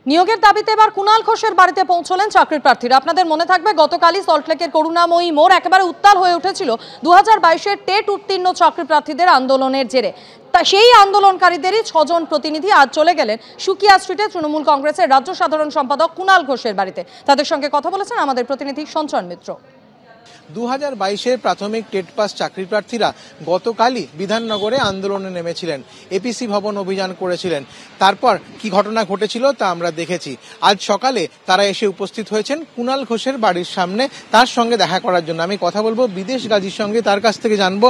নিয়োগের দাবিতে এবার কুণাল ঘোষের বাড়িতে পৌঁছলেন চাকরির প্রার্থীরা। আপনাদের মনে থাকবে গতকালই সল্টলেকের করুণাময়ী মোড় একেবারে উত্তাল হয়ে উঠেছিল 2022-এর টেট উত্তীর্ণ চাকরি প্রার্থীদের আন্দোলনের জেরে। তা সেই আন্দোলনকারীদেরই 6 জন প্রতিনিধি আজ চলে গেলেন সুকিয়া স্ট্রিটে তৃণমূল কংগ্রেসের রাজ্য সাধারণ সম্পাদক কুণাল ঘোষের বাড়িতে। তাদের সঙ্গে কথা বলেছেন আমাদের প্রতিনিধি সঞ্চয়ন মিত্র। 2022-এর প্রাথমিক টেট পাস চাকরি প্রার্থীরা গতকালই বিধাননগরে আন্দোলনে নেমেছিলেন, এপিসি ভবন অভিযান করেছিলেন। তারপর কি ঘটনা ঘটেছিল তা আমরা দেখেছি। আজ সকালে তারা এসে উপস্থিত হয়েছেন কুণাল ঘোষের বাড়ির সামনে তার সঙ্গে দেখা করার জন্য। আমি কথা বলবো বিদেশ গাজীর সঙ্গে, তার কাছ থেকে জানবো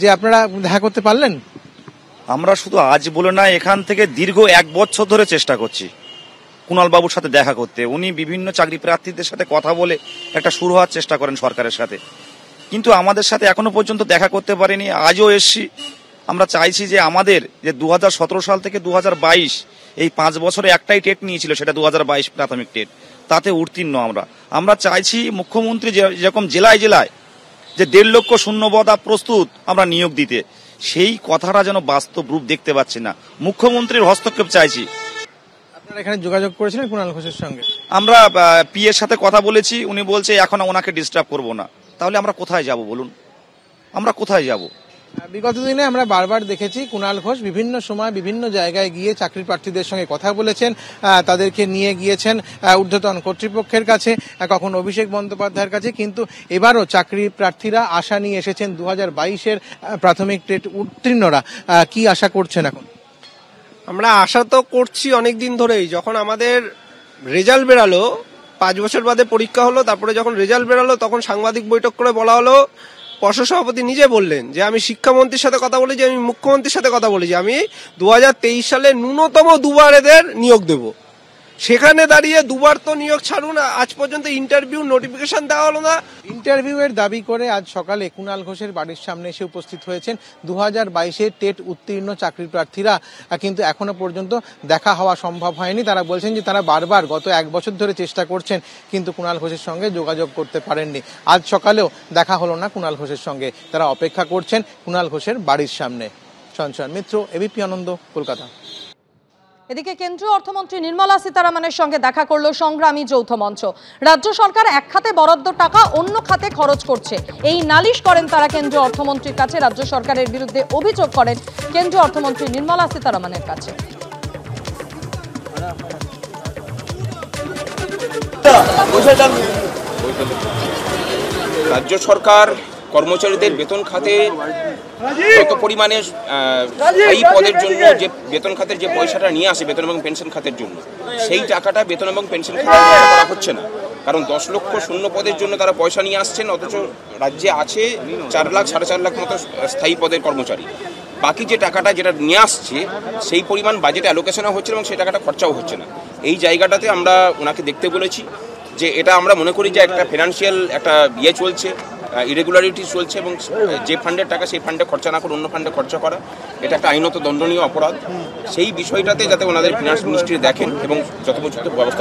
যে আপনারা দেখা করতে পারলেন। আমরা শুধু আজ বলে না, এখান থেকে দীর্ঘ 1 বছর ধরে চেষ্টা করছি কুণাল বাবুর সাথে দেখা করতে। উনি বিভিন্ন চাকরি প্রার্থীদের সাথে কথা বলে একটা শুরু হওয়ার চেষ্টা করেন সরকারের সাথে, কিন্তু আমাদের সাথে এখনো পর্যন্ত দেখা করতে পারেনি। আজও এসছি। আমরা চাইছি যে আমাদের যে 2017 সাল থেকে 2022 এই 5 বছরে একটাই টেট নিয়েছিল, সেটা 2022 প্রাথমিক টেট, তাতে উত্তীর্ণ আমরা চাইছি মুখ্যমন্ত্রী যেরকম জেলায় জেলায় যে 1.5 লক্ষ শূন্যপদ প্রস্তুত আমরা নিয়োগ দিতে, সেই কথাটা যেন বাস্তব রূপ দেখতে পাচ্ছি না। মুখ্যমন্ত্রীর হস্তক্ষেপ চাইছি। আপনারা এখানে যোগাযোগ করেছিলেন কুণাল ঘোষের সঙ্গে? আমরা পিএর সাথে কথা বলেছি, উনি বলছে এখন ওনাকে ডিস্টার্ব করবো না। তাহলে আমরা কোথায় যাব বলুন, আমরা কোথায় যাব? বিগত দিনে আমরা বারবার দেখেছি কুণাল ঘোষ বিভিন্ন সময় বিভিন্ন জায়গায় গিয়ে চাকরি প্রার্থীদের সঙ্গে কথা বলেছেন, তাদেরকে নিয়ে গিয়েছেন ঊর্ধ্বতন কর্তৃপক্ষের কাছে, কখন অভিষেক বন্দ্যোপাধ্যায়ের কাছে, কিন্তু এবারও চাকরি প্রার্থীরা আশা নিয়ে এসেছেন 2022-এর প্রাথমিক টেট উত্তীর্ণরা। কি আশা করছেন এখন? আমরা আশা তো করছি অনেকদিন ধরেই। যখন আমাদের রেজাল্ট বেরালো, 5 বছর বাদে পরীক্ষা হলো, তারপরে যখন রেজাল্ট বেরালো তখন সাংবাদিক বৈঠক করে বলা হলো, পর্ষদ সভাপতি নিজে বললেন যে আমি শিক্ষামন্ত্রীর সাথে কথা বলেছি, আমি মুখ্যমন্ত্রীর সাথে কথা বলেছি, আমি 2023 সালে ন্যূনতম 2বার এদের নিয়োগ দেব। সেখানে দাঁড়িয়ে 2বার তো নিয়োগ ছাড়ুন, আজ পর্যন্ত ইন্টারভিউ নোটিফিকেশন দেওয়া হলো না। ইন্টারভিউয়ের দাবি করে আজ সকালে কুণাল ঘোষের বাড়ির সামনে এসে উপস্থিত হয়েছেন 2022-এর টেট উত্তীর্ণ চাকরি প্রার্থীরা, কিন্তু এখনো পর্যন্ত দেখা হওয়া সম্ভব হয়নি। তারা বলছেন যে তারা বারবার গত 1 বছর ধরে চেষ্টা করছেন, কিন্তু কুণাল ঘোষের সঙ্গে যোগাযোগ করতে পারেননি। আজ সকালেও দেখা হলো না কুণাল ঘোষের সঙ্গে। তারা অপেক্ষা করছেন কুণাল ঘোষের বাড়ির সামনে। সঞ্চয়ন মিত্র, এবিপি আনন্দ, কলকাতা। এদিকে কেন্দ্রীয় অর্থমন্ত্রী নির্মলা সীতারামনের সঙ্গে দেখা করল সংগ্রামী যৌথ মঞ্চ। রাজ্য সরকার এক খাতে বরাদ্দ টাকা অন্য খাতে খরচ করছে, এই নালিশ করেন তারা কেন্দ্রীয় অর্থমন্ত্রীর কাছে। রাজ্য সরকারের বিরুদ্ধে অভিযোগ করেন কেন্দ্রীয় অর্থমন্ত্রী নির্মলা সীতারামনের কাছে। রাজ্য সরকার কর্মচারীদের বেতন খাতে যত পরিমাণে এই পদের জন্য যে বেতন খাতের যে পয়সাটা নিয়ে আসে বেতন এবং পেনশন খাতের জন্য, সেই টাকাটা বেতন এবং পেনশন খাতে করা হচ্ছে না। কারণ 10 লক্ষ শূন্য পদের জন্য তারা পয়সা নিয়ে আসছেন, অথচ রাজ্যে আছে 4 লাখ 4.5 লাখ মতো স্থায়ী পদের কর্মচারী। বাকি যে টাকাটা যেটা নিয়ে আসছে সেই পরিমাণ বাজেটে অ্যালোকেশনও হচ্ছে এবং সেই টাকাটা খরচাও হচ্ছে না। এই জায়গাটাতে আমরা ওনাকে দেখতে বলেছি যে এটা আমরা মনে করি যে একটা ফিনান্সিয়াল একটা চলছে, ইরেগুলারিটি চলছে, এবং যে ফান্ডের টাকা সেই ফান্ডে খরচা না করে অন্য ফান্ডে খরচা করা এটা একটা আইনত দণ্ডনীয় অপরাধ। সেই বিষয়টাতে যাতে ওনাদের ফিনান্স মিনিস্ট্রি দেখেন এবং যথোপযুক্ত ব্যবস্থা